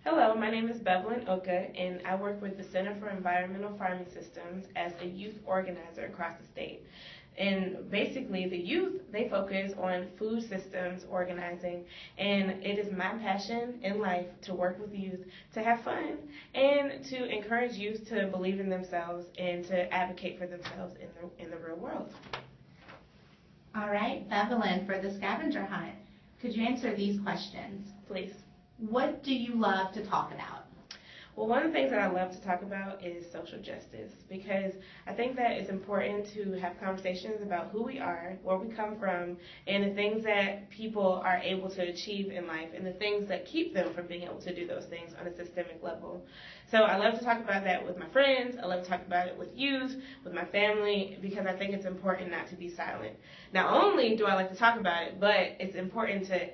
Hello, my name is Bevelyn Oka, and I work with the Center for Environmental Farming Systems as a youth organizer across the state. And basically, the youth, they focus on food systems organizing, and it is my passion in life to work with youth, to have fun, and to encourage youth to believe in themselves and to advocate for themselves in the real world. All right, Bevelyn, for the scavenger hunt, could you answer these questions? Please. What do you love to talk about? Well, one of the things that I love to talk about is social justice, because I think that it's important to have conversations about who we are, where we come from, and the things that people are able to achieve in life and the things that keep them from being able to do those things on a systemic level. So I love to talk about that with my friends. I love to talk about it with youth, with my family, because I think it's important not to be silent. Not only do I like to talk about it, but it's important to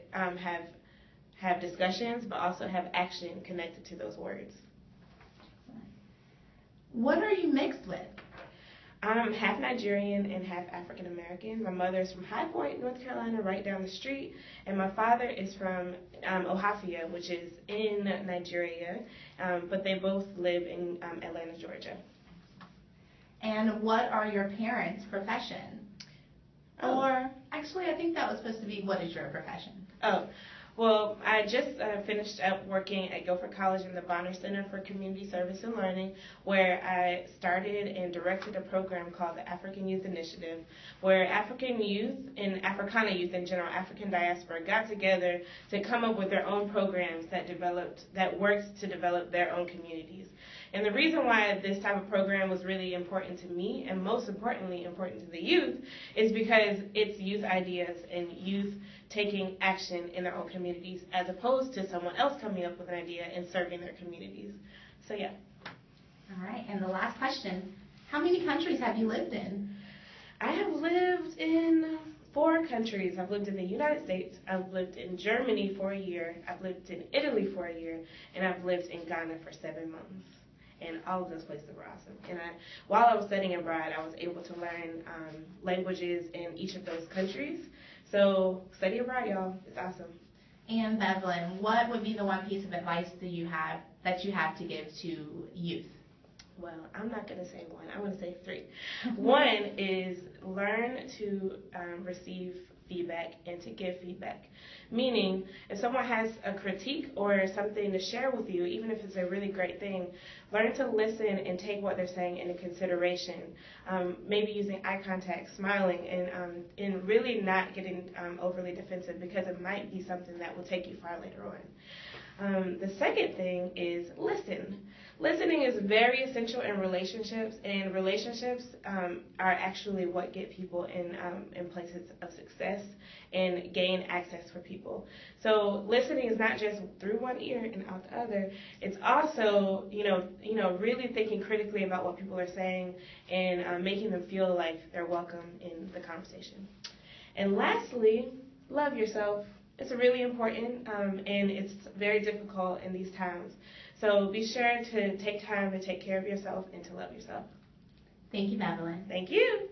have discussions, but also have action connected to those words. What are you mixed with? I'm half Nigerian and half African American. My mother is from High Point, North Carolina, right down the street, and my father is from Ohafia, which is in Nigeria, but they both live in Atlanta, Georgia. And what are your parents' profession? Or actually, I think that was supposed to be, what is your profession? Oh. Well, I just finished up working at Guilford College in the Bonner Center for Community Service and Learning, where I started and directed a program called the African Youth Initiative, where African youth and Africana youth in general, African diaspora, got together to come up with their own programs that worked to develop their own communities. And the reason why this type of program was really important to me, and most importantly important to the youth, is because it's youth ideas and youth taking action in their own communities, as opposed to someone else coming up with an idea and serving their communities. So yeah. All right, and the last question, how many countries have you lived in? I have lived in 4 countries. I've lived in the United States, I've lived in Germany for a year, I've lived in Italy for a year, and I've lived in Ghana for 7 months. And all of those places were awesome. And while I was studying abroad, I was able to learn languages in each of those countries. So study abroad, y'all. It's awesome. And Bevelyn, what would be the one piece of advice that you have to give to youth? Well, I'm not going to say one. I'm going to say 3. One is learn to receive feedback and to give feedback. Meaning, if someone has a critique or something to share with you, even if it's a really great thing, learn to listen and take what they're saying into consideration. Maybe using eye contact, smiling, and really not getting overly defensive, because it might be something that will take you far later on. The second thing is listen. Listening is very essential in relationships, and relationships are actually what get people in places of success and gain access for people. So listening is not just through one ear and out the other. It's also, really thinking critically about what people are saying and making them feel like they're welcome in the conversation. And lastly, love yourself. It's really important, and it's very difficult in these times. So be sure to take time to take care of yourself and to love yourself. Thank you, Bevelyn. Thank you.